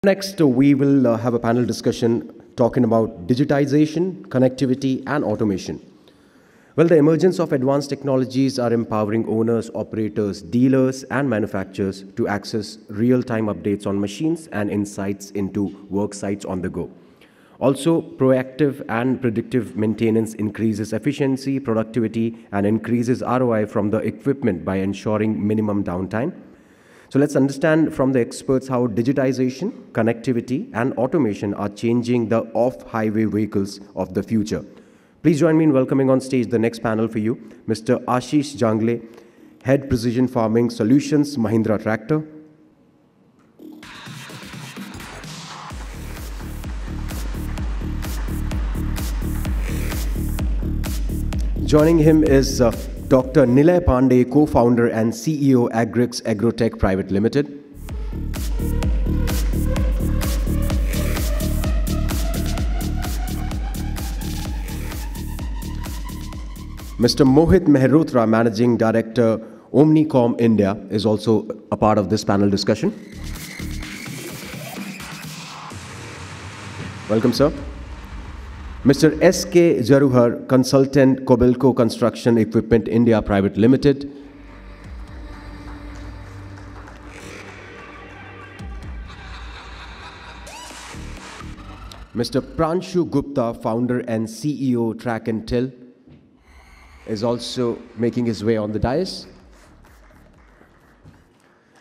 Next, we will have a panel discussion talking about digitization, connectivity, and automation. Well, the emergence of advanced technologies are empowering owners, operators, dealers, and manufacturers to access real-time updates on machines and insights into work sites on the go. Also, proactive and predictive maintenance increases efficiency, productivity, and increases ROI from the equipment by ensuring minimum downtime. So let's understand from the experts how digitization, connectivity, and automation are changing the off-highway vehicles of the future. Please join me in welcoming on stage the next panel for you, Mr. Ashish Jangle, Head Precision Farming Solutions, Mahindra Tractor. Joining him is Dr. Nilay Pandey, co-founder and CEO, Agrix Agrotech Private Limited. Mr. Mohit Mehrotra, Managing Director, Omnicom India, is also a part of this panel discussion. Welcome, sir. Mr. S.K. Jaruhar, Consultant, Kobelco Construction Equipment India Private Limited. Mr. Pranshu Gupta, Founder and CEO, Track and Till, is also making his way on the dais.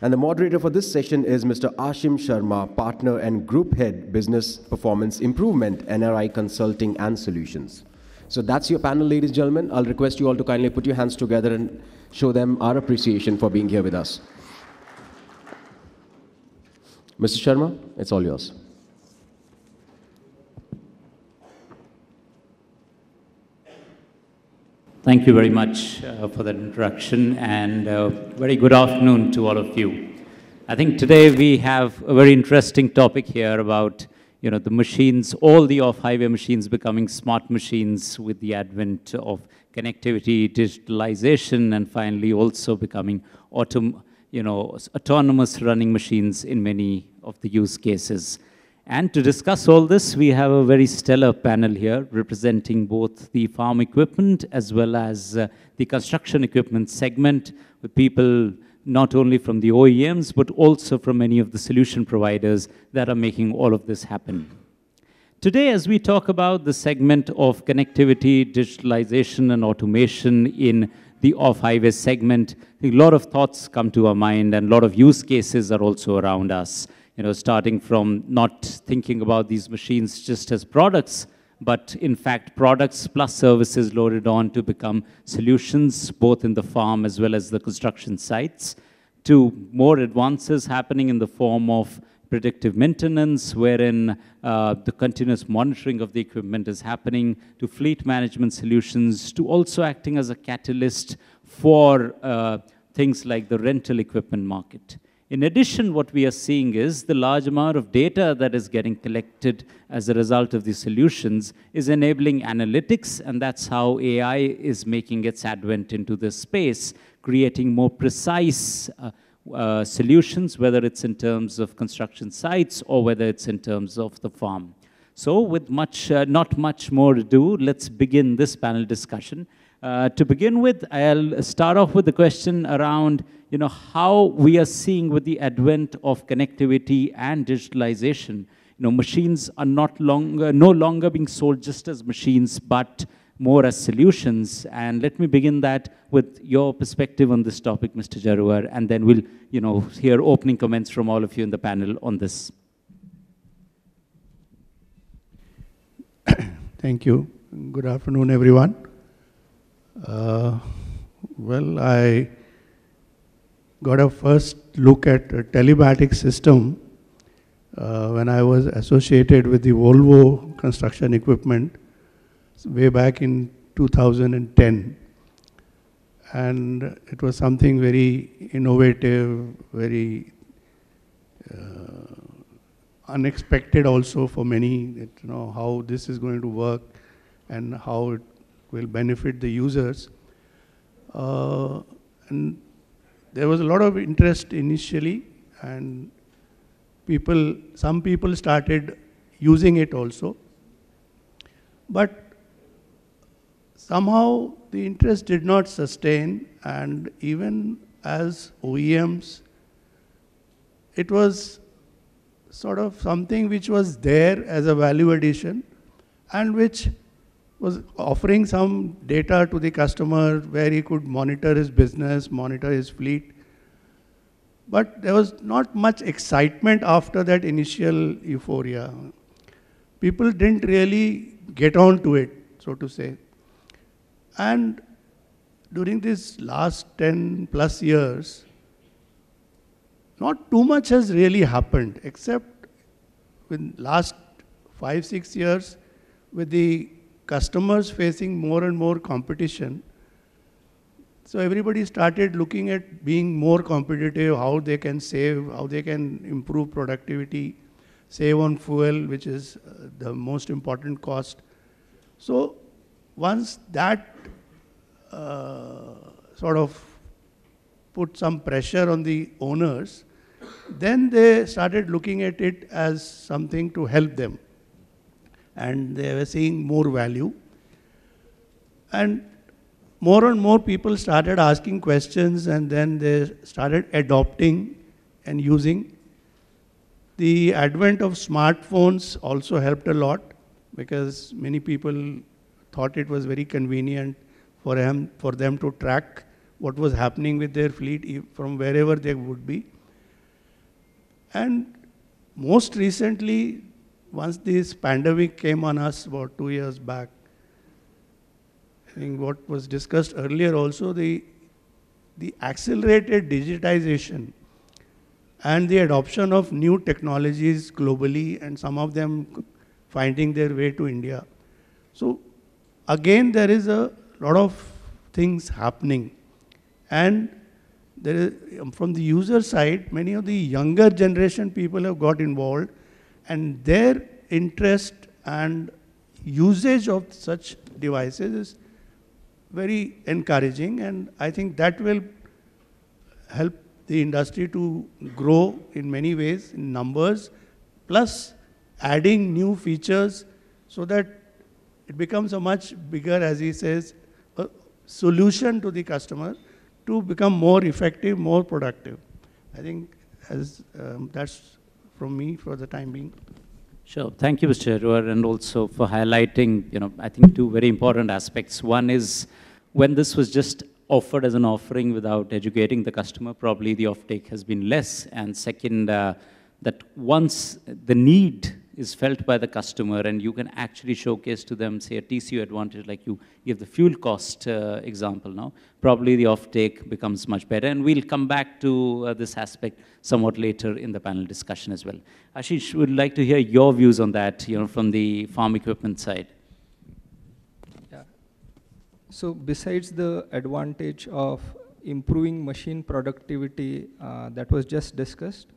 And the moderator for this session is Mr. Ashim Sharma, Partner and Group Head, Business Performance Improvement, NRI Consulting and Solutions. So that's your panel, ladies and gentlemen. I'll request you all to kindly put your hands together and show them our appreciation for being here with us. Mr. Sharma, it's all yours. Thank you very much for that introduction, and very good afternoon to all of you. I think today we have a very interesting topic here about the machines, all the off-highway machines becoming smart machines with the advent of connectivity, digitalization, and finally also becoming autonomous running machines in many of the use cases. And to discuss all this, we have a very stellar panel here representing both the farm equipment as well as the construction equipment segment, with people not only from the OEMs, but also from many of the solution providers that are making all of this happen. Today, as we talk about the segment of connectivity, digitalization, and automation in the off-highway segment, a lot of thoughts come to our mind and a lot of use cases are also around us. Starting from not thinking about these machines just as products, but in fact products plus services loaded on to become solutions both in the farm as well as the construction sites, to more advances happening in the form of predictive maintenance, wherein the continuous monitoring of the equipment is happening, to fleet management solutions, to also acting as a catalyst for things like the rental equipment market. In addition, what we are seeing is the large amount of data that is getting collected as a result of these solutions is enabling analytics, and that's how AI is making its advent into this space, creating more precise solutions, whether it's in terms of construction sites or whether it's in terms of the farm. So with not much more ado, let's begin this panel discussion. To begin with, I'll start off with the question around how we are seeing with the advent of connectivity and digitalization. Machines are no longer being sold just as machines, but more as solutions. And let me begin that with your perspective on this topic, Mr. Jaruhar, and then we'll hear opening comments from all of you in the panel on this. Thank you. Good afternoon, everyone. Well, I got a first look at a telematic system when I was associated with the Volvo construction equipment way back in 2010. And it was something very innovative, very unexpected also for many, how this is going to work and how it will benefit the users. And there was a lot of interest initially, and some people started using it also. But somehow the interest did not sustain, and even as OEMs, it was sort of something which was there as a value addition and which was offering some data to the customer where he could monitor his business, monitor his fleet. But there was not much excitement after that initial euphoria. People didn't really get on to it, so to say. And during these last 10 plus years, not too much has really happened, except in last 5-6 years, with the customers facing more and more competition. So everybody started looking at being more competitive, how they can save, how they can improve productivity, save on fuel, which is the most important cost. So once that sort of put some pressure on the owners, then they started looking at it as something to help them. And they were seeing more value. And more people started asking questions, and then they started adopting and using. The advent of smartphones also helped a lot, because many people thought it was very convenient for them to track what was happening with their fleet from wherever they would be. And most recently, once this pandemic came on us about 2 years back, I think what was discussed earlier also, the accelerated digitization and the adoption of new technologies globally, and some of them finding their way to India. So again, there is a lot of things happening. And there is, from the user side, many of the younger generation people have got involved, and their interest and usage of such devices is very encouraging, and I think that will help the industry to grow in many ways, in numbers, plus adding new features so that it becomes a much bigger, as he says, a solution to the customer to become more effective, more productive. I think that's from me for the time being. Sure. Thank you, Mr. Arora, and also for highlighting, I think 2 very important aspects. One is when this was just offered as an offering without educating the customer, probably the offtake has been less. And second, that once the need is felt by the customer and you can actually showcase to them, say, a TCO advantage, like you give the fuel cost example now, probably the offtake becomes much better. And we'll come back to this aspect somewhat later in the panel discussion as well. Ashish, would like to hear your views on that, from the farm equipment side. Yeah. So besides the advantage of improving machine productivity that was just discussed,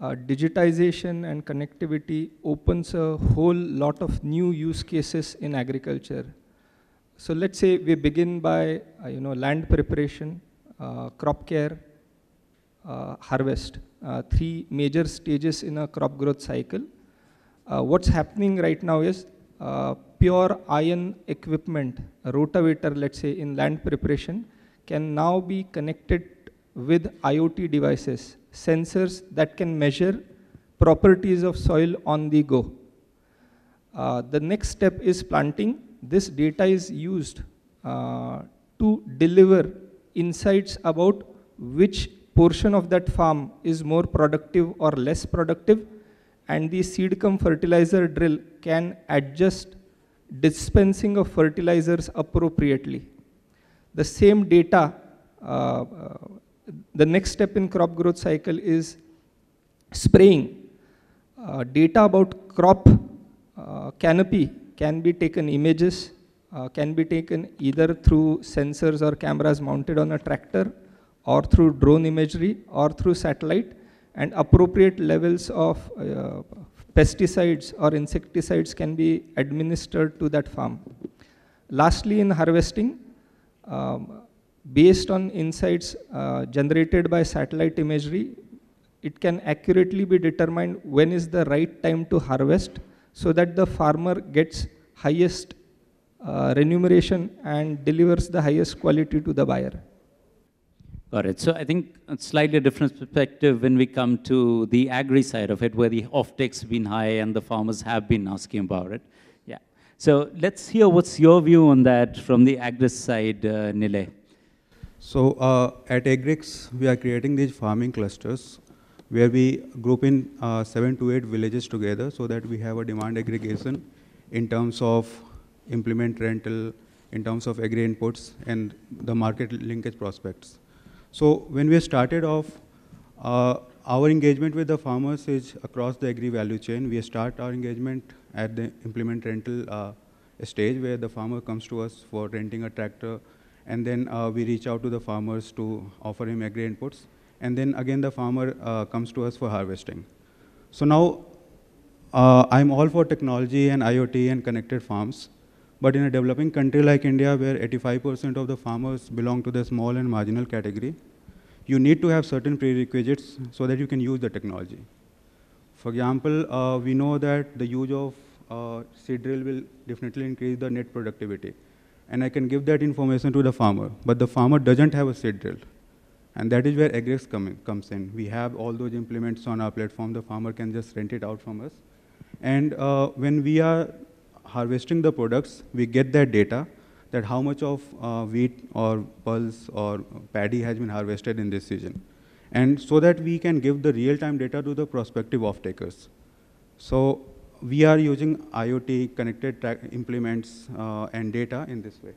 digitization and connectivity opens a whole lot of new use cases in agriculture. So let's say we begin by land preparation, crop care, harvest, 3 major stages in a crop growth cycle. What's happening right now is pure iron equipment, a rotavator, let's say, in land preparation, can now be connected with IoT devices, sensors that can measure properties of soil on the go. The next step is planting. This data is used to deliver insights about which portion of that farm is more productive or less productive, and the seed cum fertilizer drill can adjust dispensing of fertilizers appropriately. The same data, the next step in crop growth cycle is spraying. Data about crop canopy can be taken, images can be taken either through sensors or cameras mounted on a tractor, or through drone imagery, or through satellite, and appropriate levels of pesticides or insecticides can be administered to that farm. Lastly, in harvesting, based on insights generated by satellite imagery, it can accurately be determined when is the right time to harvest so that the farmer gets highest remuneration and delivers the highest quality to the buyer. Got it. So I think a slightly different perspective when we come to the agri side of it, where the offtakes have been high and the farmers have been asking about it. Yeah. So let's hear what's your view on that from the agri side, Nile. So at Agrix, we are creating these farming clusters where we group in 7 to 8 villages together so that we have a demand aggregation in terms of implement rental, in terms of agri inputs and the market linkage prospects. So when we started off, our engagement with the farmers is across the agri value chain. We start our engagement at the implement rental stage where the farmer comes to us for renting a tractor, and then we reach out to the farmers to offer him agri inputs. And then again the farmer comes to us for harvesting. So now I'm all for technology and IoT and connected farms. But in a developing country like India, where 85% of the farmers belong to the small and marginal category, you need to have certain prerequisites so that you can use the technology. For example, we know that the use of seed drill will definitely increase the net productivity. And I can give that information to the farmer, but the farmer doesn't have a seed drill. And that is where Agrix comes in. We have all those implements on our platform. The farmer can just rent it out from us. And when we are harvesting the products, we get that data, that how much of wheat or pulse or paddy has been harvested in this season. And so that we can give the real-time data to the prospective off-takers. So we are using IoT, connected implements, and data in this way.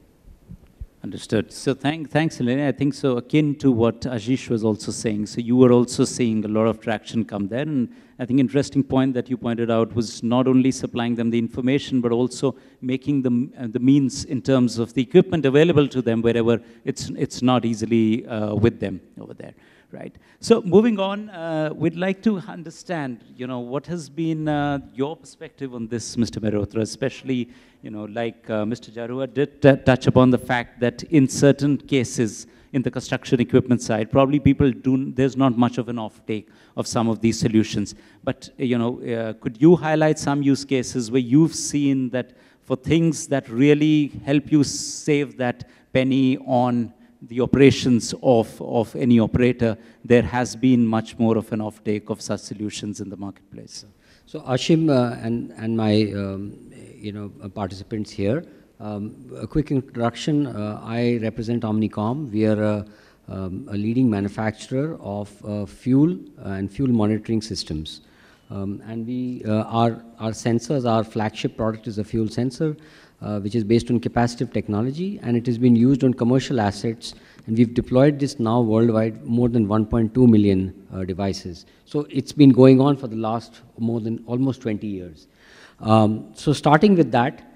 Understood. So thanks, Elena. I think so akin to what Ashish was also saying. So you were also seeing a lot of traction come there. And I think interesting point that you pointed out was not only supplying them the information, but also making them the means in terms of the equipment available to them wherever it's not easily with them over there. Right. So moving on, we'd like to understand, what has been your perspective on this, Mr. Mehrotra, especially, like Mr. Jarua did touch upon the fact that in certain cases, in the construction equipment side, probably there's not much of an offtake of some of these solutions. But, could you highlight some use cases where you've seen that for things that really help you save that penny on the operations of any operator, there has been much more of an offtake of such solutions in the marketplace? So Ashim and my participants here, a quick introduction. I represent Omnicom. We are a leading manufacturer of fuel and fuel monitoring systems. And our sensors, our flagship product is a fuel sensor, which is based on capacitive technology, and it has been used on commercial assets, and we've deployed this now worldwide, more than 1.2 million devices. So it's been going on for the last almost 20 years. So starting with that,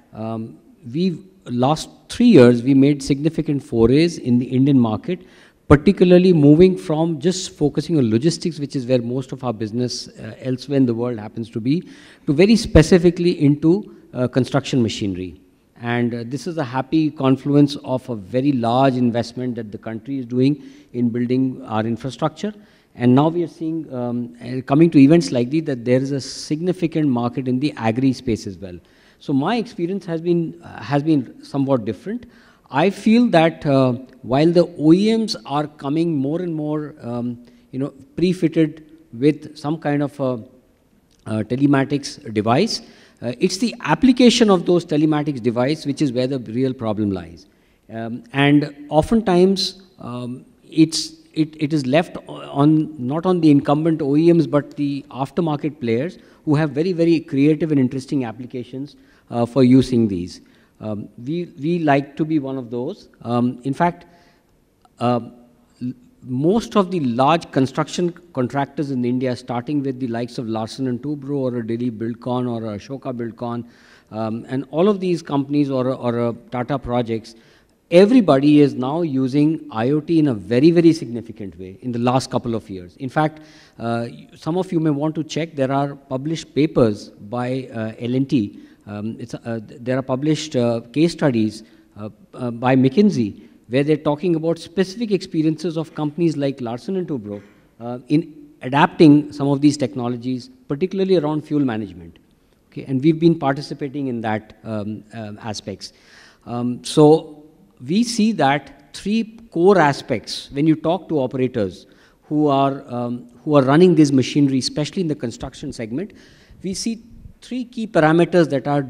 last 3 years, we made significant forays in the Indian market, particularly moving from just focusing on logistics, which is where most of our business elsewhere in the world happens to be, to very specifically into construction machinery. And this is a happy confluence of a very large investment that the country is doing in building our infrastructure. And now we are seeing, coming to events like these, that there is a significant market in the agri space as well. So my experience has been somewhat different. I feel that while the OEMs are coming more and more, pre-fitted with some kind of a telematics device, it's the application of those telematics device which is where the real problem lies. And oftentimes, it is left not on the incumbent OEMs, but the aftermarket players who have very, very creative and interesting applications for using these. We like to be one of those. In fact, most of the large construction contractors in India, starting with the likes of Larsen & Toubro or a Delhi Buildcon or a Ashoka Buildcon, and all of these companies or Tata Projects, everybody is now using IoT in a very, very significant way in the last couple of years. In fact, some of you may want to check, there are published papers by L&T. There are published case studies by McKinsey, where they're talking about specific experiences of companies like Larsen & Toubro in adapting some of these technologies, particularly around fuel management. Okay, and we've been participating in that aspects. So we see that three core aspects when you talk to operators who are running this machinery, especially in the construction segment. We see three key parameters that are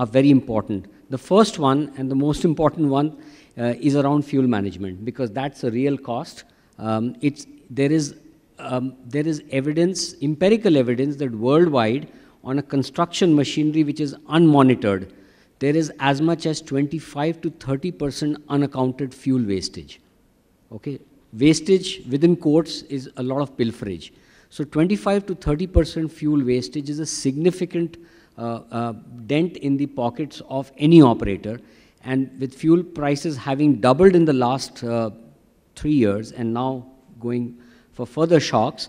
very important. The first one and the most important one is around fuel management, because that's a real cost. There is evidence, empirical evidence, that worldwide on a construction machinery which is unmonitored, there is as much as 25 to 30% unaccounted fuel wastage. Okay, wastage within quotes is a lot of pilferage. So 25 to 30% fuel wastage is a significant dent in the pockets of any operator. And with fuel prices having doubled in the last 3 years and now going for further shocks,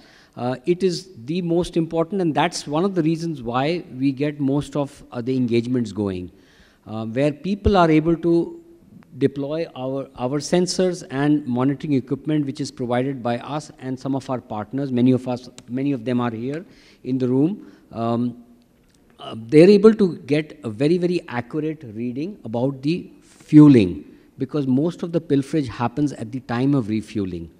it is the most important, and that's one of the reasons why we get most of the engagements going, where people are able to deploy our sensors and monitoring equipment, which is provided by us and some of our partners. Many of them are here in the room. They're able to get a very, very accurate reading about the fueling, because most of the pilferage happens at the time of refueling.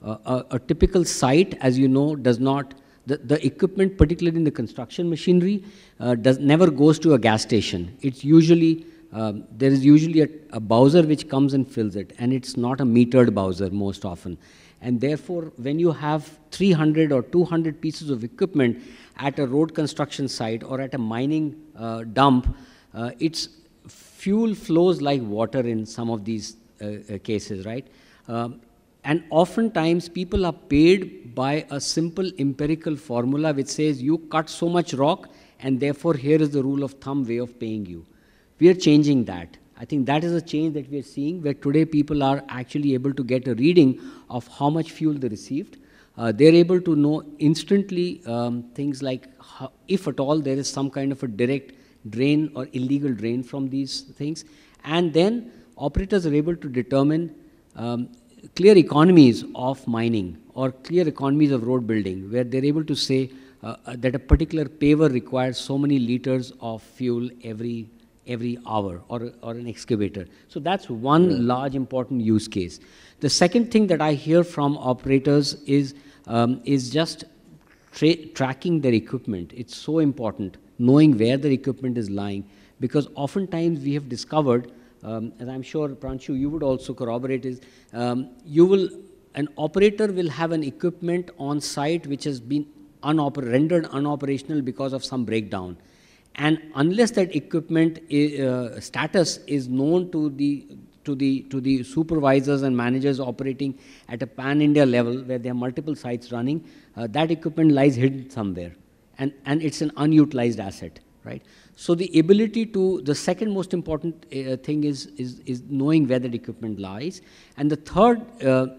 A typical site, as you know, does not, the equipment, particularly in the construction machinery, never goes to a gas station. It's usually, there is usually a bowser which comes and fills it, and it's not a metered bowser most often. And therefore, when you have 300 or 200 pieces of equipment at a road construction site or at a mining dump, its fuel flows like water in some of these cases, right? And oftentimes, people are paid by a simple empirical formula which says you cut so much rock, and therefore here is the rule of thumb way of paying you. We are changing that. I think that is a change that we are seeing, where today people are actually able to get a reading of how much fuel they received. They're able to know instantly things like if at all there is some kind of a direct drain or illegal drain from these things. And then operators are able to determine clear economies of mining or clear economies of road building, where they're able to say that a particular paver requires so many liters of fuel every hour, or an excavator. So that's one large important use case. The second thing that I hear from operators is just tracking their equipment. It's so important, knowing where their equipment is lying, because oftentimes we have discovered, and I'm sure, Pranshu, you would also corroborate, is an operator will have an equipment on site which has been rendered unoperational because of some breakdown. And unless that equipment status is known to the supervisors and managers operating at a pan-India level, where there are multiple sites running, that equipment lies hidden somewhere, and it's an unutilized asset, right? So the ability to, the second most important thing is knowing where that equipment lies, and the third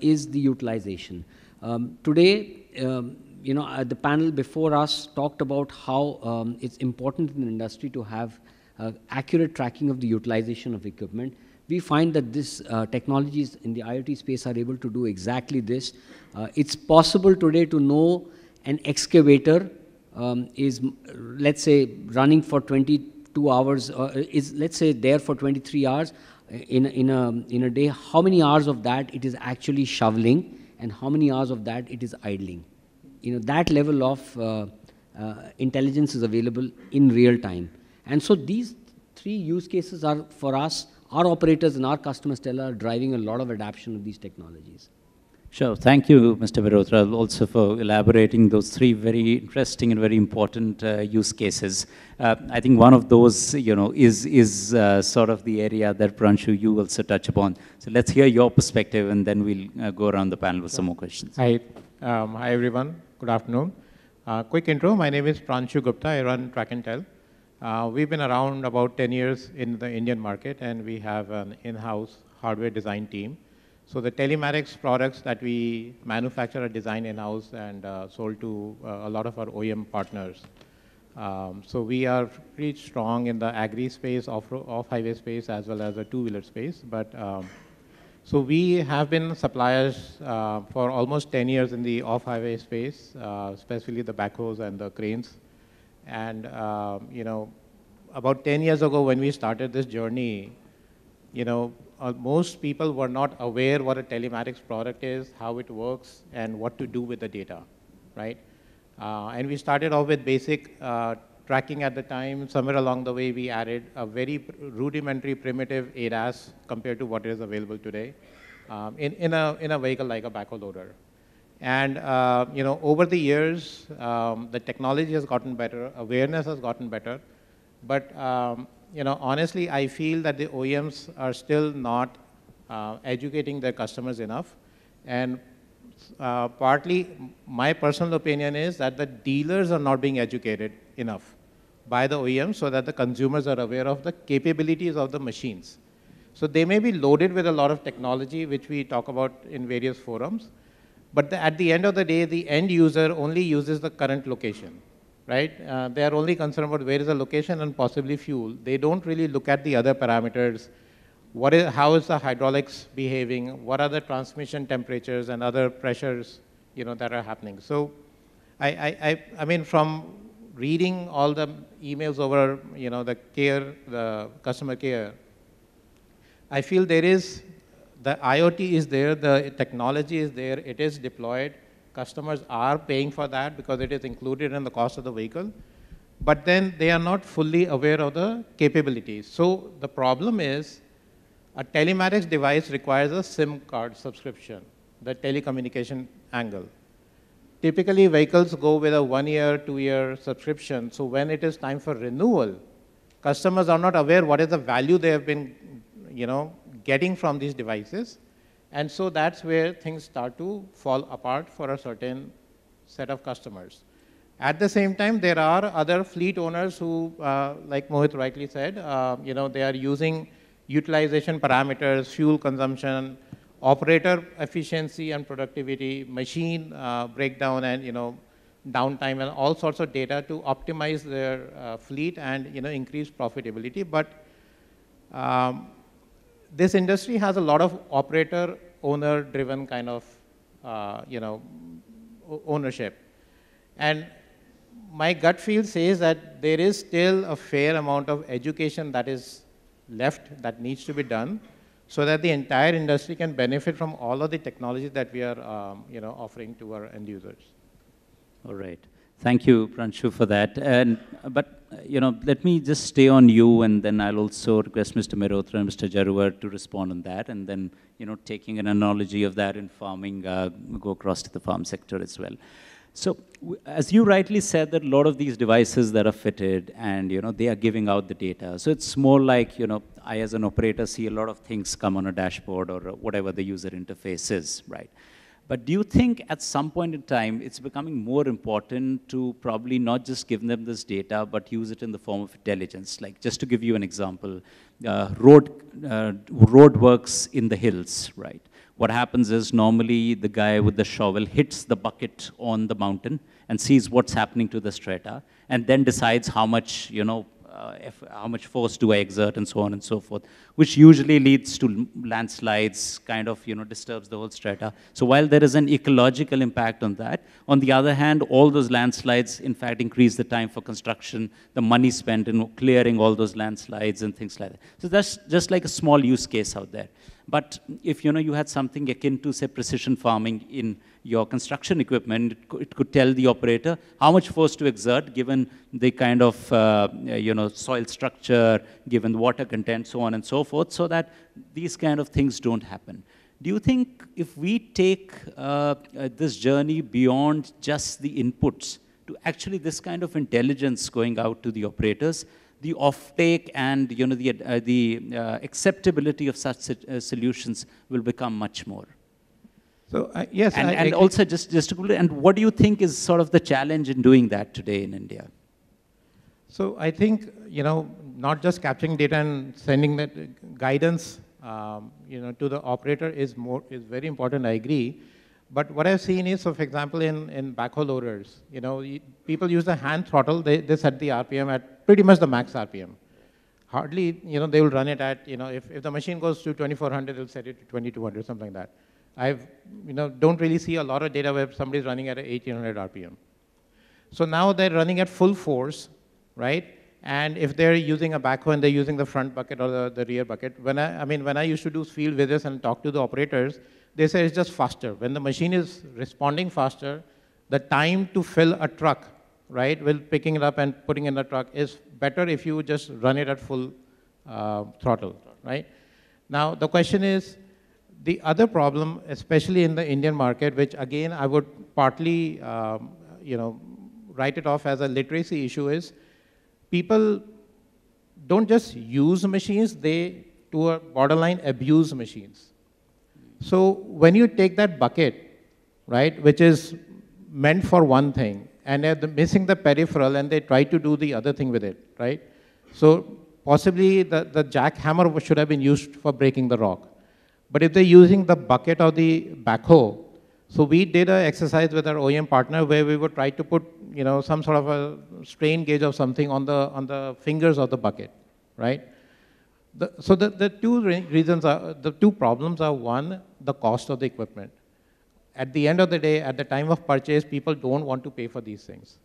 is the utilization. Today, the panel before us talked about how it's important in the industry to have accurate tracking of the utilization of equipment. We find that this technologies in the IoT space are able to do exactly this. It's possible today to know an excavator is, let's say, running for 22 hours, is, let's say, there for 23 hours in a day, how many hours of that it is actually shoveling and how many hours of that it is idling. That level of intelligence is available in real time. And so these three use cases are, for us, our operators and our customers are driving a lot of adoption of these technologies. Sure. Thank you, Mr. Virotra, also for elaborating those three very interesting and very important use cases. I think one of those, is sort of the area that, Pranshu, you also touch upon. So let's hear your perspective, and then we'll go around the panel with some more questions. Hi. Hi, everyone. Good afternoon. Quick intro. My name is Pranshu Gupta. I run Track and Tell. We've been around about 10 years in the Indian market, and we have an in-house hardware design team. So the telematics products that we manufacture are designed in-house and sold to a lot of our OEM partners. So we are pretty strong in the agri space, off-highway space, as well as the two-wheeler space. But So we have been suppliers for almost 10 years in the off-highway space, especially the backhoes and the cranes. And, about 10 years ago when we started this journey, most people were not aware what a telematics product is, how it works, and what to do with the data, right? And we started off with basic tracking at the time. Somewhere along the way, we added a very rudimentary, primitive ADAS compared to what is available today in a vehicle like a backhoe loader. And over the years, the technology has gotten better, awareness has gotten better, but honestly, I feel that the OEMs are still not educating their customers enough. And partly, my personal opinion is that the dealers are not being educated enough by the OEMs so that the consumers are aware of the capabilities of the machines. So they may be loaded with a lot of technology, which we talk about in various forums, but at the end of the day, the end user only uses the current location, right? They are only concerned about where is the location and possibly fuel. They don't really look at the other parameters. How is the hydraulics behaving? What are the transmission temperatures and other pressures, that are happening? So, I mean, from reading all the emails over, the customer care, I feel the IoT is there, the technology is there, it is deployed. Customers are paying for that because it is included in the cost of the vehicle, but then they are not fully aware of the capabilities. So the problem is, a telematics device requires a SIM card subscription, the telecommunication angle. Typically, vehicles go with a 1-year, 2-year subscription, so when it is time for renewal, customers are not aware what is the value they have been, getting from these devices. And so that's where things start to fall apart for a certain set of customers. At the same time, there are other fleet owners who, like Mohit rightly said, they are using utilization parameters, fuel consumption, operator efficiency and productivity, machine breakdown and downtime and all sorts of data to optimize their fleet and increase profitability. But this industry has a lot of operator owner driven kind of ownership, and my gut feel says that there is still a fair amount of education that is left that needs to be done so that the entire industry can benefit from all of the technology that we are offering to our end users. All right. Thank you, Pranshu, for that. But let me just stay on you, and then I'll also request Mr. Mehrotra and Mr. Jaruar to respond on that, and then taking an analogy of that in farming, go across to the farm sector as well. So, as you rightly said, that a lot of these devices that are fitted, and they are giving out the data. So it's more like I as an operator see a lot of things come on a dashboard or whatever the user interface is, right? But do you think at some point in time it's becoming more important to probably not just give them this data, but use it in the form of intelligence? Like, just to give you an example, road works in the hills, right? What happens is normally the guy with the shovel hits the bucket on the mountain and sees what's happening to the strata, and then decides how much, how much force do I exert and so on and so forth, which usually leads to landslides, kind of, disturbs the whole strata. So while there is an ecological impact on that, on the other hand, all those landslides, in fact, increase the time for construction, the money spent in clearing all those landslides and things like that. So that's just like a small use case out there. But if you had something akin to, say, precision farming in your construction equipment, it could tell the operator how much force to exert given the kind of soil structure, given the water content, so on and so forth, so that these kind of things don't happen. Do you think if we take this journey beyond just the inputs to actually this kind of intelligence going out to the operators, the offtake and the acceptability of such solutions will become much more? So yes, and also just to conclude, and what do you think is sort of the challenge in doing that today in India? So I think not just capturing data and sending that guidance to the operator is very important. I agree. But what I've seen is, so for example, in backhoe loaders, people use the hand throttle. They set the RPM at pretty much the max RPM. hardly, they will run it at, if the machine goes to 2400, they'll set it to 2200, something like that. Don't really see a lot of data where somebody's running at 1800 RPM. So now they're running at full force, right? And if they're using a backhoe and they're using the front bucket or the rear bucket, when I used to do field visits and talk to the operators, they say it's just faster. When the machine is responding faster, the time to fill a truck, right, with picking it up and putting in the truck is better if you just run it at full throttle, right? Now, the question is, the other problem, especially in the Indian market, which again, I would partly, write it off as a literacy issue, is people don't just use machines, they, to a borderline, abuse machines. So when you take that bucket, right, which is meant for one thing, and they're missing the peripheral, and they try to do the other thing with it, right? So possibly the jackhammer should have been used for breaking the rock. But if they're using the bucket or the backhoe, so we did an exercise with our OEM partner where we would try to put, some sort of a strain gauge of something on the fingers of the bucket, right? So the two problems are, one, the cost of the equipment. At the end of the day, at the time of purchase, people don't want to pay for these things,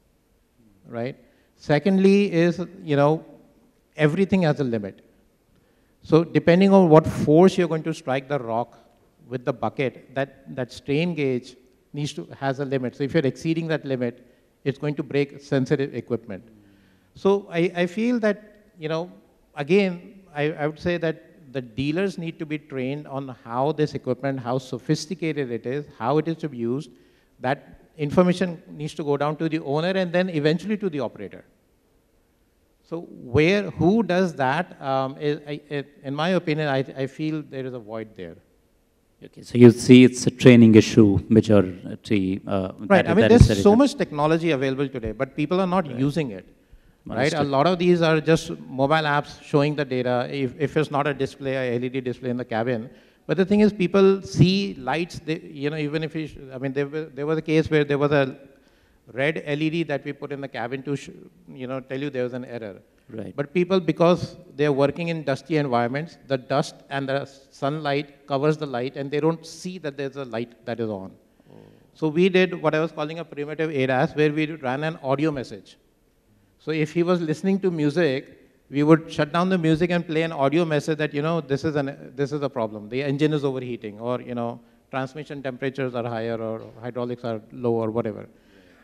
right? Secondly is, everything has a limit. So depending on what force you're going to strike the rock with the bucket, that strain gauge has a limit. So if you're exceeding that limit, it's going to break sensitive equipment. So I feel that, again, I would say that the dealers need to be trained on how this equipment, how sophisticated it is, how it is to be used. That information needs to go down to the owner and then eventually to the operator. So who does that? In my opinion, I feel there is a void there. Okay, so you see it's a training issue, majority. Right, there's so much technology available today, but people are not using it. Right, a lot of these are just mobile apps showing the data, if it's not a display, a LED display in the cabin. But the thing is, people see lights, even if there was a case where there was a red LED that we put in the cabin to, tell you there was an error. Right. But people, because they're working in dusty environments, the dust and the sunlight covers the light, and they don't see that there's a light that is on. Oh. So we did what I was calling a primitive ADAS, where we ran an audio message. So if he was listening to music, we would shut down the music and play an audio message that, this is a problem. The engine is overheating, or, transmission temperatures are higher, or hydraulics are low, or whatever.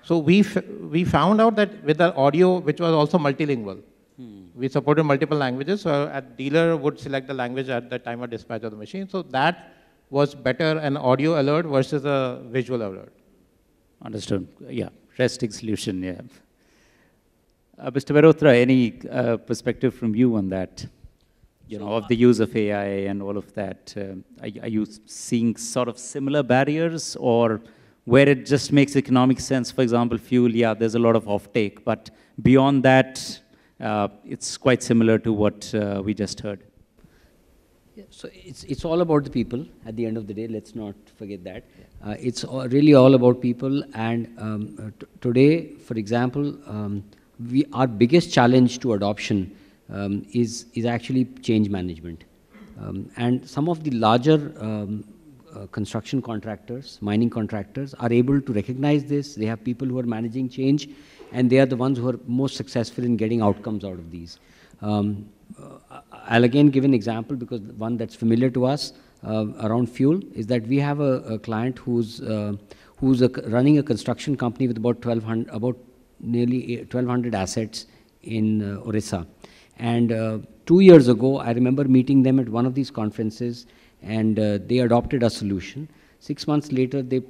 So we found out that with the audio, which was also multilingual, we supported multiple languages, so a dealer would select the language at the time of dispatch of the machine. So that was better, an audio alert versus a visual alert. Understood. Yeah, resting solution, yeah. Mr. Mehrotra, any perspective from you on that? Of the use of AI and all of that. Are you seeing sort of similar barriers, or where it just makes economic sense? For example, fuel, yeah, there's a lot of offtake, but beyond that, it's quite similar to what we just heard. Yeah, so it's all about the people at the end of the day. Let's not forget that. It's really all about people. And today, for example, our biggest challenge to adoption is actually change management. And some of the larger construction contractors, mining contractors, are able to recognize this. They have people who are managing change, and they are the ones who are most successful in getting outcomes out of these. I'll again give an example, because one that's familiar to us around fuel is that we have a client who's running a construction company with about nearly 1,200 assets in Orissa. And 2 years ago, I remember meeting them at one of these conferences, and they adopted a solution. 6 months later, they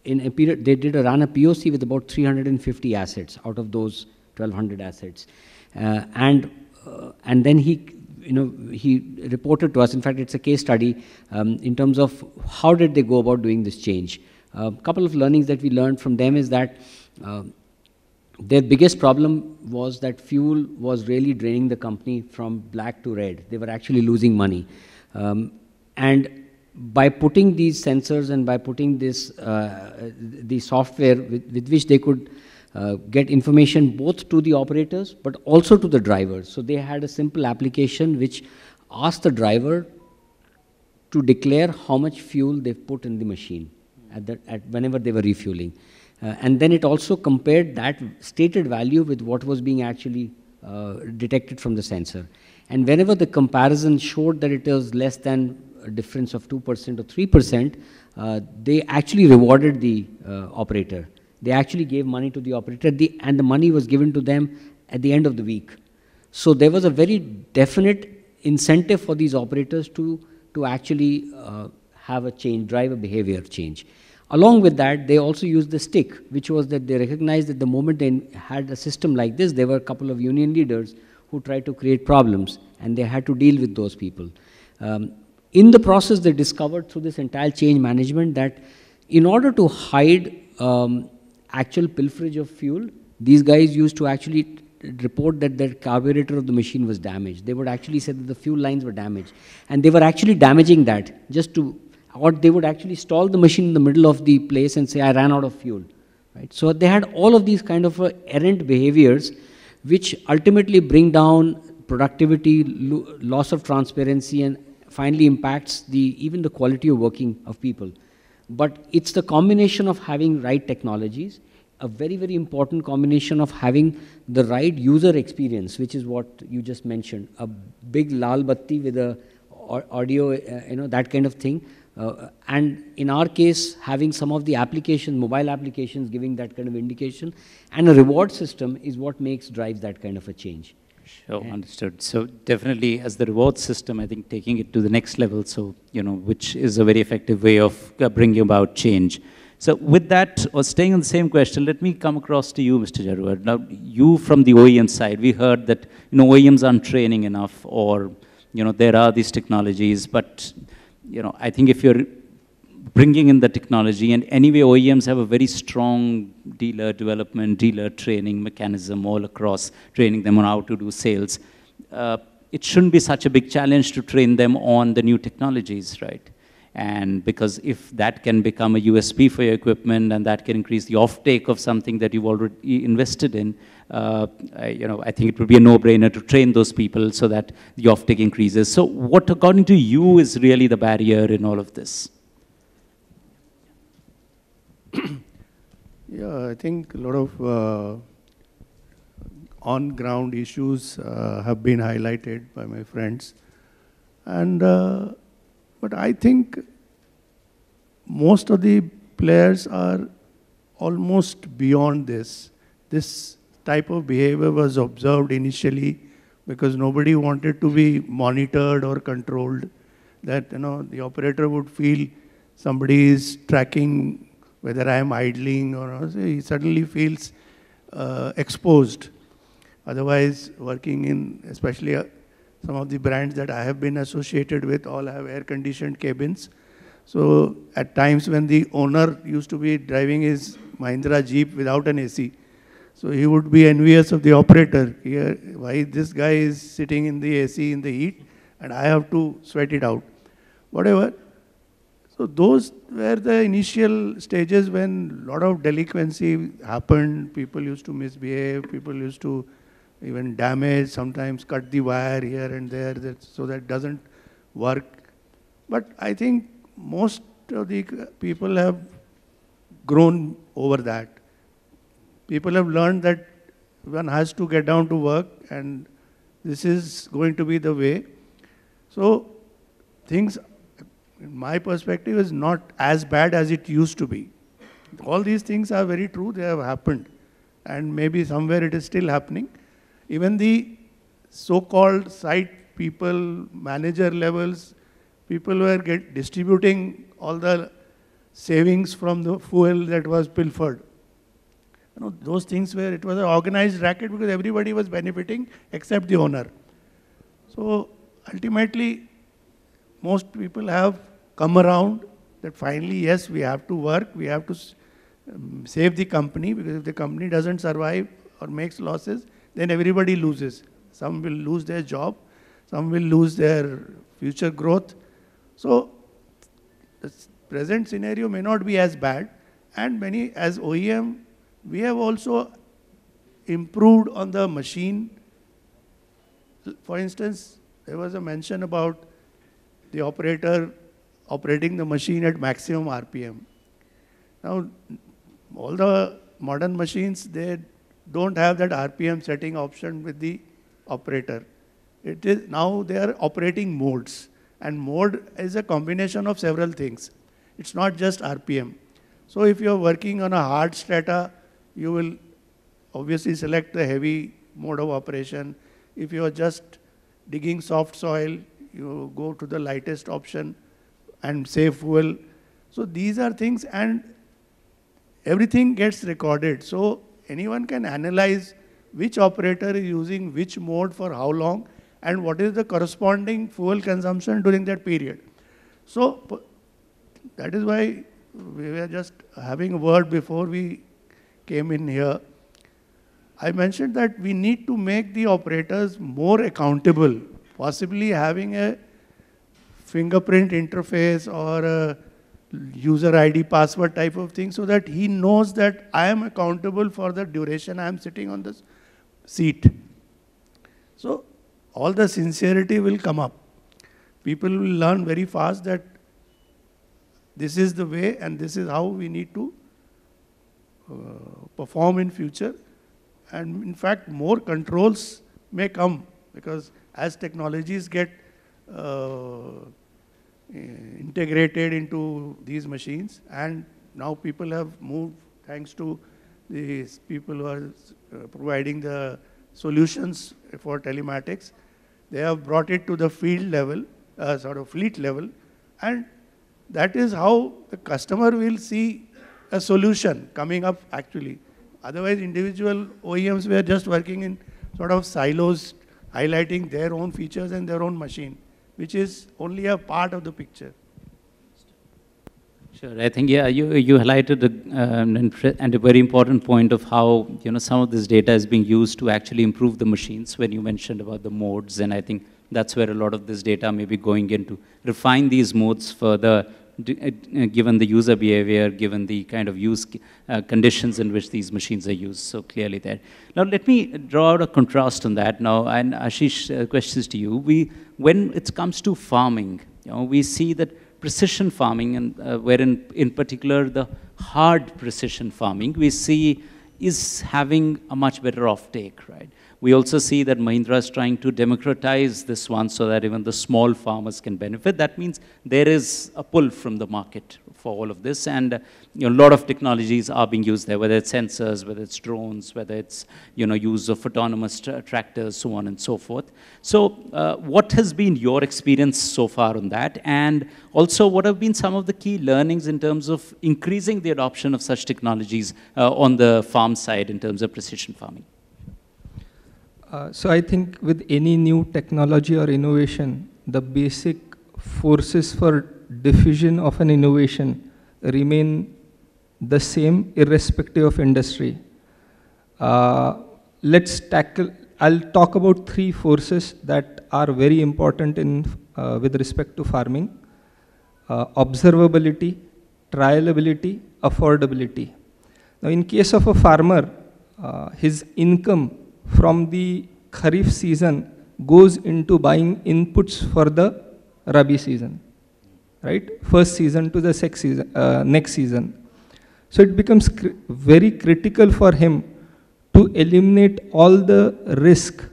ran a POC with about 350 assets out of those 1,200 assets. And then he reported to us, in fact, it's a case study in terms of how did they go about doing this change. A couple of learnings that we learned from them is that their biggest problem was that fuel was really draining the company from black to red. They were actually losing money. And by putting these sensors and by putting this the software with which they could get information both to the operators but also to the drivers. So they had a simple application which asked the driver to declare how much fuel they've put in the machine whenever they were refueling. And then it also compared that stated value with what was being actually detected from the sensor. And whenever the comparison showed that it was less than a difference of 2% or 3%, they actually rewarded the operator. They actually gave money to the operator, and the money was given to them at the end of the week. So there was a very definite incentive for these operators to actually have a change, drive a behavior change. Along with that, they also used the stick, which was that they recognized that the moment they had a system like this, there were a couple of union leaders who tried to create problems, and they had to deal with those people. In the process, they discovered through this entire change management that in order to hide actual pilferage of fuel, these guys used to actually report that the carburetor of the machine was damaged. They would actually say that the fuel lines were damaged. And they were actually damaging that or they would actually stall the machine in the middle of the place and say, I ran out of fuel. Right? So they had all of these kind of errant behaviors which ultimately bring down productivity, loss of transparency, and finally impacts even the quality of working of people. But it's the combination of having right technologies, a very, very important combination of having the right user experience, which is what you just mentioned, a big lal batti with a audio, that kind of thing. And in our case, having some of the applications, mobile applications giving that kind of indication, and a reward system is what drives that kind of a change. Sure, understood. So definitely as the reward system, I think taking it to the next level, so, which is a very effective way of bringing about change. So with that, or staying on the same question, let me come across to you, Mr. Jarwar. Now, you from the OEM side, we heard that, OEMs aren't training enough, or, there are these technologies, but, I think if you're bringing in the technology, and anyway, OEMs have a very strong dealer development, dealer training mechanism all across, training them on how to do sales. It shouldn't be such a big challenge to train them on the new technologies, right? And because if that can become a USP for your equipment and that can increase the offtake of something that you've already invested in, I think it would be a no-brainer to train those people so that the offtake increases. So what, according to you, is really the barrier in all of this? Yeah, I think a lot of on-ground issues have been highlighted by my friends. And but I think most of the players are almost beyond this. This type of behavior was observed initially because nobody wanted to be monitored or controlled. That, the operator would feel somebody is tracking whether I am idling or not. He suddenly feels exposed. Otherwise, working in, especially some of the brands that I have been associated with, all have air-conditioned cabins. So at times when the owner used to be driving his Mahindra Jeep without an AC, so he would be envious of the operator. Here, why this guy is sitting in the AC in the heat and I have to sweat it out. Whatever. So those were the initial stages when a lot of delinquency happened. People used to misbehave. People used to even damage, sometimes cut the wire here and there, so that doesn't work. But I think most of the people have grown over that. People have learned that one has to get down to work, and this is going to be the way. So things, in my perspective, is not as bad as it used to be. All these things are very true, they have happened. And maybe somewhere it is still happening. Even the so-called site people, manager levels, people were distributing all the savings from the fuel that was pilfered. Those things where it was an organized racket because everybody was benefiting except the owner. So ultimately, most people have come around that finally, yes, we have to work, we have to save the company, because if the company doesn't survive or makes losses, then everybody loses. Some will lose their job, some will lose their future growth. So the present scenario may not be as bad, and many, as OEM, we have also improved on the machine. For instance, there was a mention about the operator operating the machine at maximum RPM. Now, all the modern machines, they don't have that RPM setting option with the operator. It is now they are operating modes, and mode is a combination of several things. It's not just RPM. So if you're working on a hard strata, you will obviously select the heavy mode of operation. If you're just digging soft soil, you go to the lightest option and save fuel. So these are things, and everything gets recorded. So anyone can analyze which operator is using which mode for how long and what is the corresponding fuel consumption during that period. So that is why we were just having a word before we came in here. I mentioned that we need to make the operators more accountable, possibly having a fingerprint interface or a user ID password type of thing, so that he knows that I am accountable for the duration I am sitting on this seat. So all the sincerity will come up. People will learn very fast that this is the way and this is how we need to perform in future. And in fact, more controls may come, because as technologies get integrated into these machines, and now people have moved, thanks to these people who are providing the solutions for telematics, they have brought it to the field level, sort of fleet level, and that is how the customer will see a solution coming up actually. Otherwise, individual OEMs were just working in sort of silos, highlighting their own features and their own machine, which is only a part of the picture. Sure, I think, yeah, you highlighted a very important point of how, some of this data is being used to actually improve the machines when you mentioned about the modes, and I think that's where a lot of this data may be going in to refine these modes further, given the user behavior, given the kind of use conditions in which these machines are used, so clearly there. Now, let me draw out a contrast on that now, and Ashish, questions to you. When it comes to farming, we see that precision farming, and wherein in particular the hard precision farming, we see is having a much better offtake, right? We also see that Mahindra is trying to democratize this one so that even the small farmers can benefit. That means there is a pull from the market for all of this, and a lot of technologies are being used there, whether it's sensors, whether it's drones, whether it's use of autonomous tractors, so on and so forth. So what has been your experience so far on that, and also what have been some of the key learnings in terms of increasing the adoption of such technologies on the farm side in terms of precision farming? So I think with any new technology or innovation, the basic forces for diffusion of an innovation remain the same irrespective of industry. I'll talk about three forces that are very important with respect to farming: observability, trialability, affordability. Now, in case of a farmer, his income from the Kharif season goes into buying inputs for the Rabi season, right? First season to the next season. So it becomes very critical for him to eliminate all the risk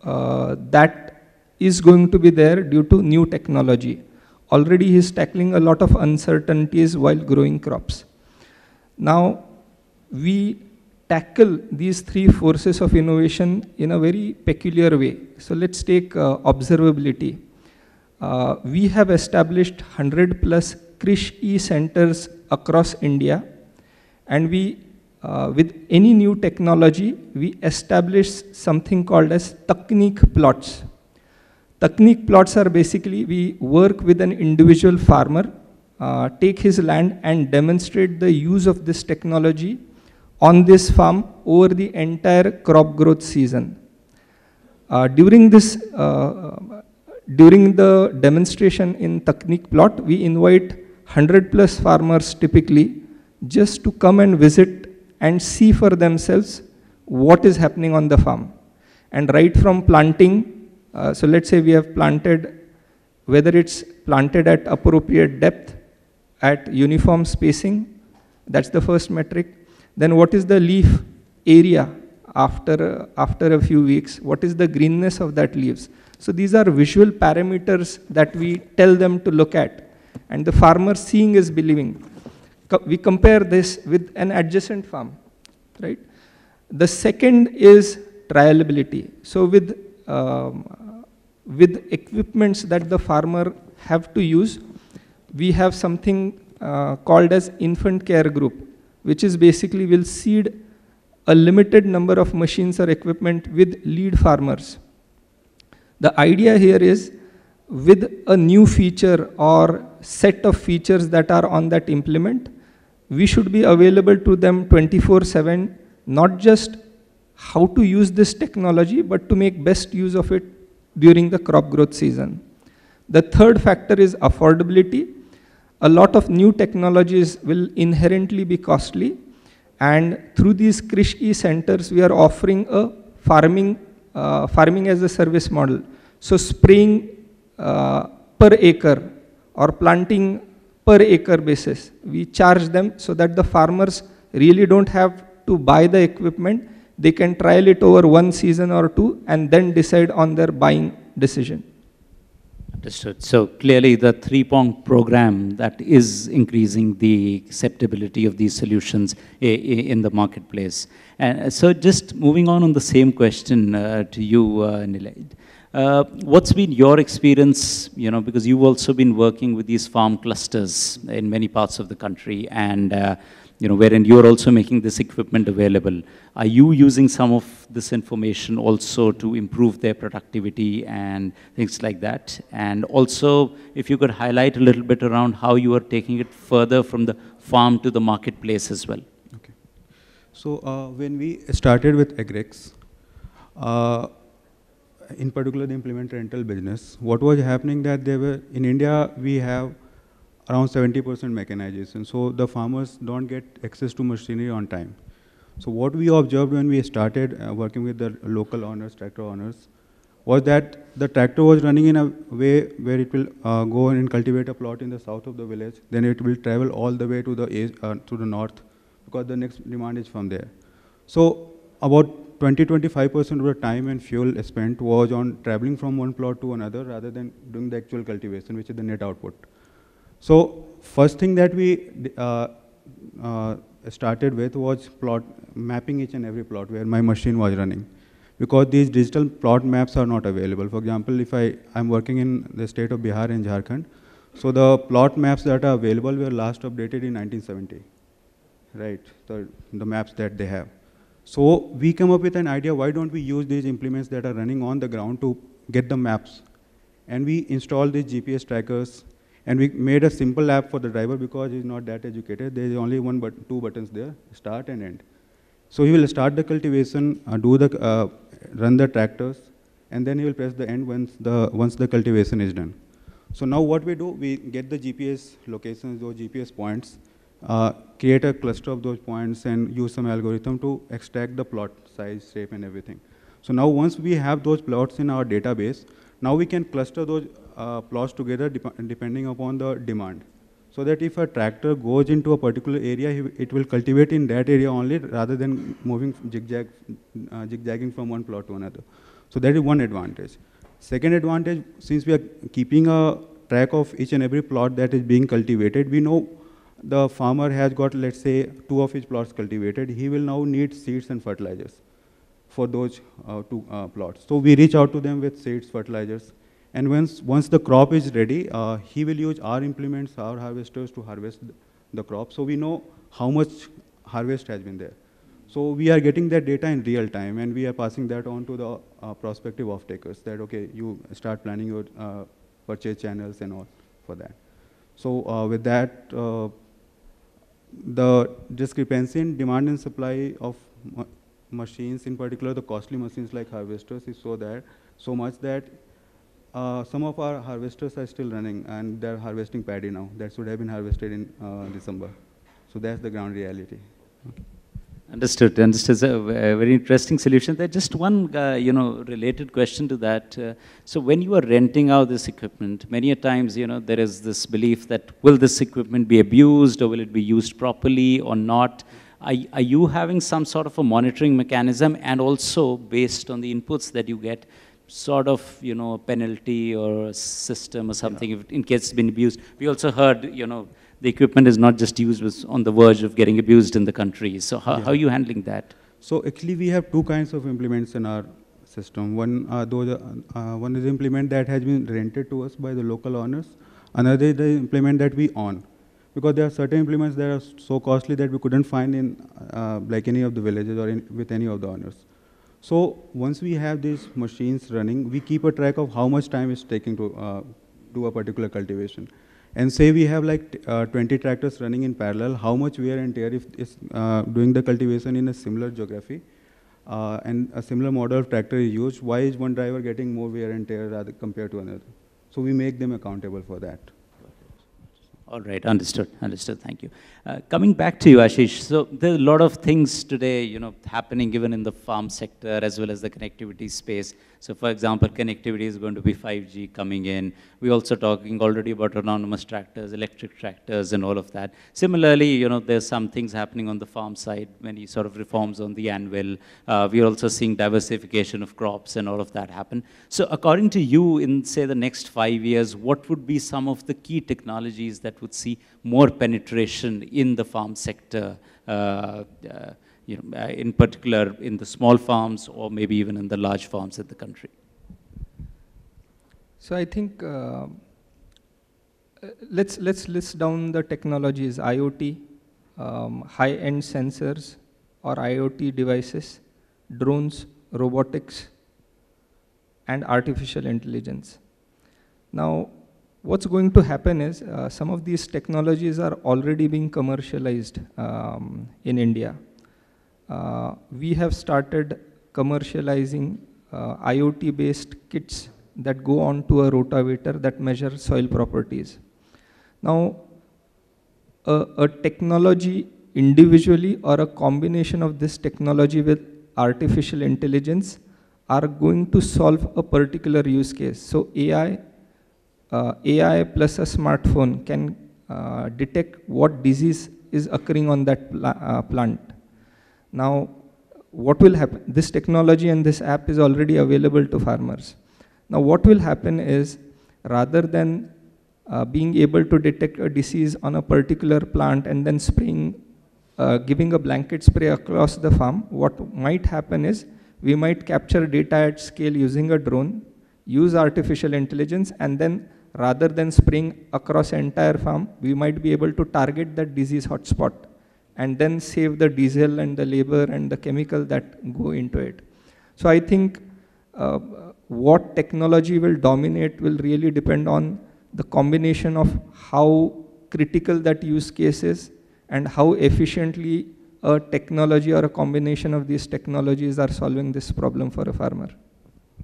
that is going to be there due to new technology. Already he is tackling a lot of uncertainties while growing crops. Now, we tackle these three forces of innovation in a very peculiar way. So let's take observability. We have established 100+ Krish e-centers across India, and we, with any new technology, we establish something called as technique plots. Technique plots are basically, we work with an individual farmer, take his land and demonstrate the use of this technology on this farm over the entire crop growth season. During the demonstration in technique plot, we invite 100+ farmers typically just to come and visit and see for themselves what is happening on the farm. And right from planting, so let's say we have planted, whether it's planted at appropriate depth, at uniform spacing, that's the first metric. Then what is the leaf area after a few weeks? What is the greenness of that leaves? So these are visual parameters that we tell them to look at. And the farmer seeing is believing. We compare this with an adjacent farm, right? The second is trialability. So with equipments that the farmer have to use, we have something called as infant care group, which is basically will seed a limited number of machines or equipment with lead farmers. The idea here is with a new feature or set of features that are on that implement, we should be available to them 24/7, not just how to use this technology, but to make best use of it during the crop growth season. The third factor is affordability. A lot of new technologies will inherently be costly, and through these Krish centers, we are offering a farming as a service model. So spraying per acre or planting per acre basis, we charge them so that the farmers really don't have to buy the equipment. They can trial it over one season or two and then decide on their buying decision. Understood. So clearly the three-pronged program that is increasing the acceptability of these solutions in the marketplace. And so just moving on the same question to you, Nilay. What's been your experience, because you've also been working with these farm clusters in many parts of the country, and wherein you're also making this equipment available. Are you using some of this information also to improve their productivity and things like that? And also, if you could highlight a little bit around how you are taking it further from the farm to the marketplace as well. Okay. So when we started with Agrex, in particular the implement rental business, what was happening that in India, we have around 70% mechanization. So the farmers don't get access to machinery on time. So what we observed when we started working with the local owners, tractor owners, was that the tractor was running in a way where it will go and cultivate a plot in the south of the village. Then it will travel all the way to the north, because the next demand is from there. So about 20-25% of the time and fuel spent was on traveling from one plot to another rather than doing the actual cultivation, which is the net output. So first thing that we started with was mapping each and every plot where my machine was running, because these digital plot maps are not available. For example, if I'm working in the state of Bihar and Jharkhand, so the plot maps that are available were last updated in 1970, right? The maps that they have. So we come up with an idea, why don't we use these implements that are running on the ground to get the maps? And we installed these GPS trackers. And we made a simple app for the driver because he's not that educated. There's only two buttons there, start and end. So he will start the cultivation, run the tractors, and then he will press the end once the cultivation is done. So now what we do, we get the GPS locations, those GPS points, create a cluster of those points, and use some algorithm to extract the plot size, shape, and everything. So now once we have those plots in our database, now we can cluster those plots together depending upon the demand. So that if a tractor goes into a particular area, it will cultivate in that area only rather than moving zigzagging from one plot to another. So that is one advantage. Second advantage, since we are keeping a track of each and every plot that is being cultivated, we know the farmer has got, let's say, 2 of his plots cultivated. He will now need seeds and fertilizers for those 2 plots. So we reach out to them with seeds, fertilizers. And once the crop is ready, he will use our implements, our harvesters to harvest the crop. So we know how much harvest has been there. So we are getting that data in real time, and we are passing that on to the prospective off-takers that, okay, you start planning your purchase channels and all for that. So with that, the discrepancy in demand and supply of machines, in particular the costly machines like harvesters, is so much that some of our harvesters are still running, and they're harvesting paddy now. That should have been harvested in December. So that's the ground reality. Okay. Understood. Understood. It's a very interesting solution. There's just one, related question to that. So when you are renting out this equipment, many a times, there is this belief that will this equipment be abused or will it be used properly or not? Are you having some sort of a monitoring mechanism, and also based on the inputs that you get, sort of, a penalty or a system or something if, in case it's been abused? We also heard, the equipment is not just used, was on the verge of getting abused in the country. So how are you handling that? So actually we have two kinds of implements in our system. One is the implement that has been rented to us by the local owners. Another is the implement that we own. Because there are certain implements that are so costly that we couldn't find in like any of the villages or with any of the owners. So once we have these machines running, we keep a track of how much time it's taking to do a particular cultivation. And say we have like 20 tractors running in parallel, how much wear and tear if it's doing the cultivation in a similar geography and a similar model of tractor is used, why is one driver getting more wear and tear rather compared to another? So we make them accountable for that. All right, understood, understood, thank you. Coming back to you, Ashish, so there's a lot of things today, happening even in the farm sector as well as the connectivity space. So for example, connectivity is going to be 5G coming in. We're also talking already about autonomous tractors, electric tractors and all of that. Similarly, there's some things happening on the farm side, many sort of reforms on the anvil. We're also seeing diversification of crops and all of that happen. So according to you, in say the next 5 years, what would be some of the key technologies that would see more penetration in the farm sector, in particular in the small farms or maybe even in the large farms in the country? So I think let's list down the technologies: IoT, high-end sensors or IoT devices, drones, robotics, and artificial intelligence. Now, what's going to happen is some of these technologies are already being commercialized in India. We have started commercializing IoT-based kits that go onto a rotavator that measure soil properties. Now, a technology individually or a combination of this technology with artificial intelligence are going to solve a particular use case. So AI plus a smartphone can detect what disease is occurring on that plant. Now, what will happen? This technology and this app is already available to farmers. Now, what will happen is, rather than being able to detect a disease on a particular plant and then spraying, giving a blanket spray across the farm, what might happen is, we might capture data at scale using a drone, use artificial intelligence, and then rather than spraying across the entire farm, we might be able to target that disease hotspot and then save the diesel and the labor and the chemical that go into it. So I think what technology will dominate will really depend on the combination of how critical that use case is and how efficiently a technology or a combination of these technologies are solving this problem for a farmer.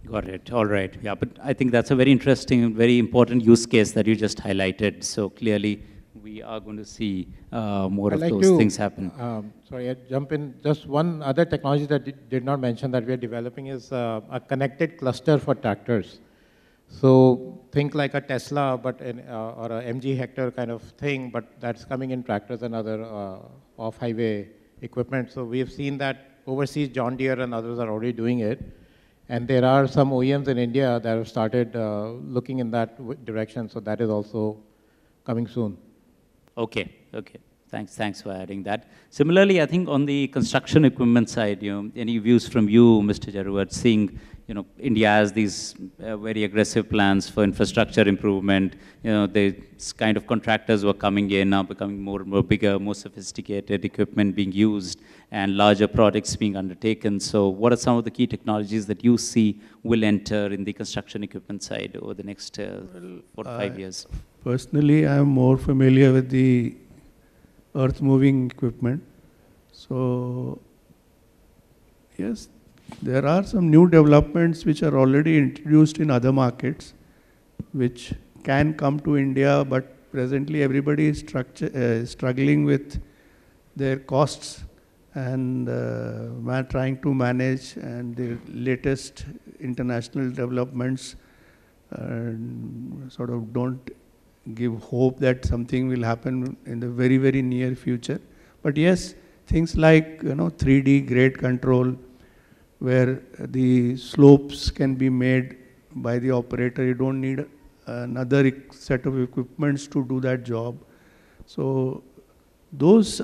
Got it. All right. Yeah, but I think that's a very interesting and very important use case that you just highlighted. So clearly, we are going to see more of those things happen. Sorry, I jump in. Just one other technology that did not mention that we are developing is a connected cluster for tractors. So think like a Tesla, but or a MG Hector kind of thing, but that's coming in tractors and other off-highway equipment. So we have seen that overseas, John Deere and others are already doing it. And there are some OEMs in India that have started looking in that direction. So that is also coming soon. Okay, okay. Thanks for adding that. Similarly, I think on the construction equipment side, any views from you, Mr. Jaruwat, seeing, India has these very aggressive plans for infrastructure improvement. These kind of contractors were coming in, now becoming more bigger, more sophisticated equipment being used, and larger projects being undertaken. So what are some of the key technologies that you see will enter in the construction equipment side over the next 4 to 5 years? Personally, I am more familiar with the earth-moving equipment. So, yes, there are some new developments which are already introduced in other markets, which can come to India, but presently everybody is struggling with their costs and trying to manage and the latest international developments sort of don't give hope that something will happen in the very, very near future. But yes, things like 3D grade control, where the slopes can be made by the operator. You don't need another set of equipments to do that job. So those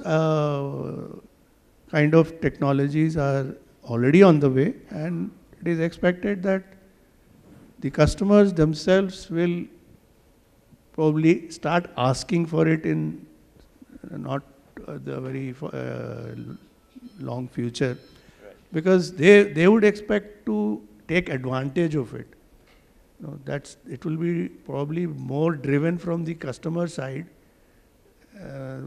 kind of technologies are already on the way, and it is expected that the customers themselves will probably start asking for it in not the very long future, because they would expect to take advantage of it. It will be probably more driven from the customer side,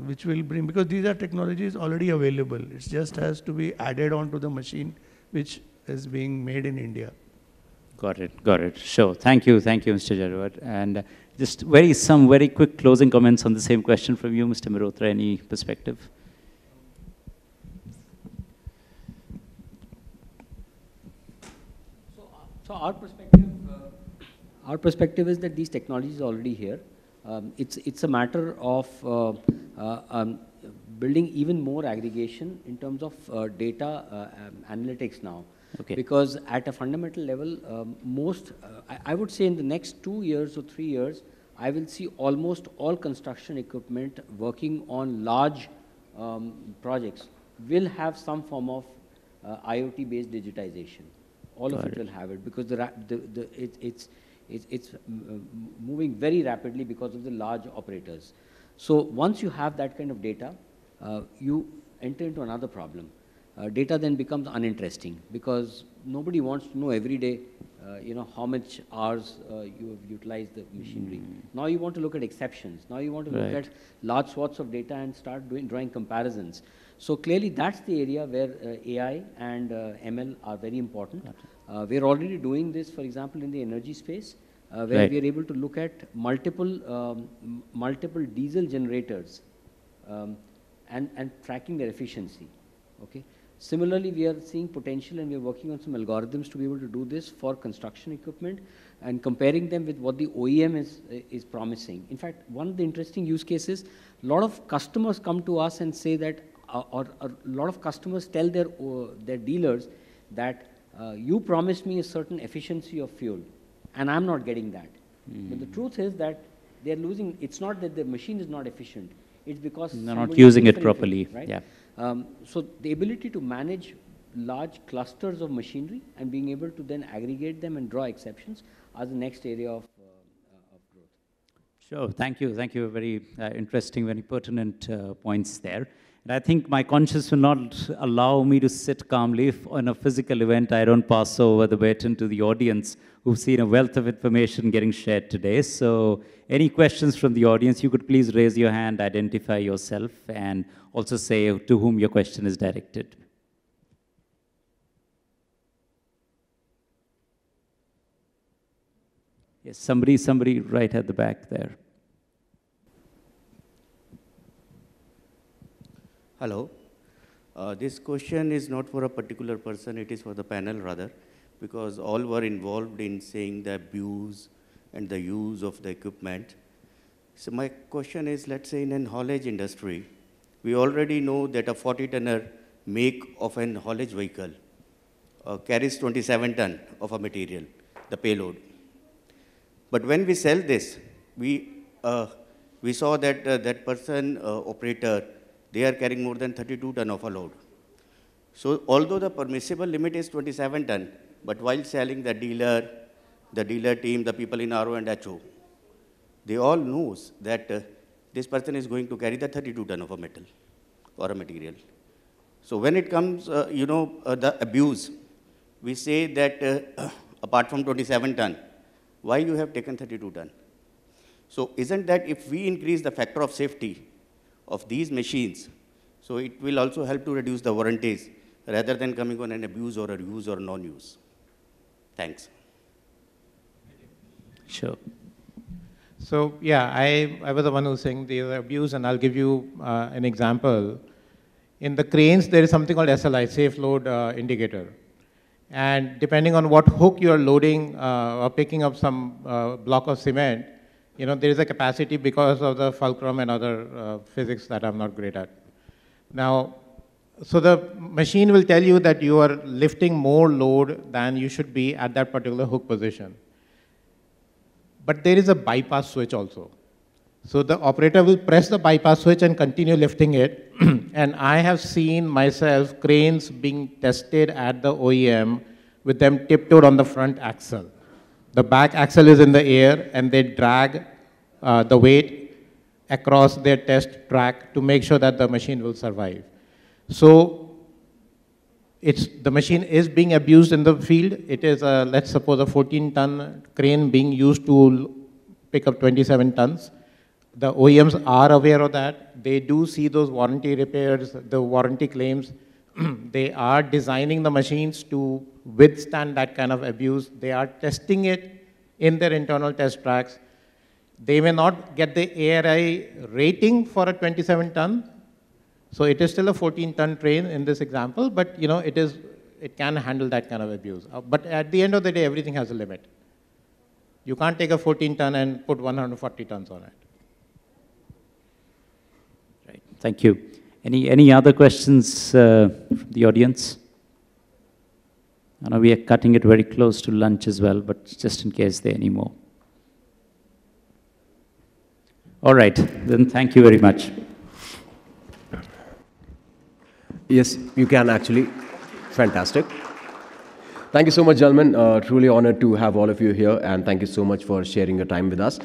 which will bring, because these are technologies already available. It just has to be added on to the machine which is being made in India. Got it. Sure. Thank you, Mr. Jarwat. And just some very quick closing comments on the same question from you, Mr. Mehrotra. Any perspective? So our perspective is that these technologies are already here. It's a matter of building even more aggregation in terms of data analytics now. Okay. Because at a fundamental level, I would say in the next 2 years or 3 years, I will see almost all construction equipment working on large projects will have some form of IoT-based digitization. All of it will have it, because it's moving very rapidly because of the large operators. So once you have that kind of data, you enter into another problem. Data then becomes uninteresting, because nobody wants to know every day, how much hours you have utilized the machinery. Now you want to look at exceptions. Now you want to look at large swaths of data and start drawing comparisons. So clearly that's the area where AI and ML are very important. We're already doing this, for example, in the energy space, where we are able to look at multiple diesel generators and tracking their efficiency. Okay. Similarly, we are seeing potential, and we are working on some algorithms to be able to do this for construction equipment and comparing them with what the OEM is promising. In fact, one of the interesting use cases, a lot of customers come to us and say that, or a lot of customers tell their dealers that you promised me a certain efficiency of fuel, and I'm not getting that. But the truth is that they're losing. It's not that the machine is not efficient. It's because they're not using it properly. Right? Yeah. So the ability to manage large clusters of machinery and being able to then aggregate them and draw exceptions are the next area of growth. Sure. Thank you. Very interesting, very pertinent points there. And I think my conscience will not allow me to sit calmly if on a physical event I don't pass over the baton to the audience who've seen a wealth of information getting shared today. So any questions from the audience, you could please raise your hand, identify yourself, and also say to whom your question is directed. Yes, somebody right at the back there. Hello. This question is not for a particular person, it is for the panel rather, because all were involved in saying the abuse and the use of the equipment. So my question is, let's say in an haulage industry, we already know that a 40-tonner make of an haulage vehicle carries 27 ton of a material, the payload. But when we sell this, we saw that that person, operator, they are carrying more than 32 ton of a load. So although the permissible limit is 27 ton, but while selling the dealer team, the people in RO and HO, they all knows that this person is going to carry the 32 ton of a metal or a material. So when it comes, the abuse, we say that apart from 27 ton, why you have taken 32 ton? So isn't that if we increase the factor of safety of these machines, so it will also help to reduce the warranties rather than coming on an abuse or a use or non-use? Thanks. Sure. So yeah, I was the one who was saying the abuse, and I'll give you an example. In the cranes, there is something called SLI, safe load indicator. And depending on what hook you are loading or picking up some block of cement, there is a capacity because of the fulcrum and other physics that I'm not great at. Now, so the machine will tell you that you are lifting more load than you should be at that particular hook position. But there is a bypass switch also. So the operator will press the bypass switch and continue lifting it. And I have seen myself cranes being tested at the OEM with them tiptoed on the front axle. The back axle is in the air and they drag the weight across their test track to make sure that the machine will survive. So the machine is being abused in the field. It is, let's suppose, a 14-ton crane being used to pick up 27 tons. The OEMs are aware of that. They do see those warranty repairs, the warranty claims. They are designing the machines to withstand that kind of abuse. They are testing it in their internal test tracks. They may not get the ARI rating for a 27-ton. So it is still a 14-ton train in this example, but it can handle that kind of abuse. But at the end of the day, everything has a limit. You can't take a 14-ton and put 140 tons on it. Right. Thank you. Any other questions from the audience? I know we are cutting it very close to lunch as well, but just in case there are any more. All right, then thank you very much. Yes, you can actually. Fantastic. Thank you so much, gentlemen. Truly honored to have all of you here, and thank you so much for sharing your time with us.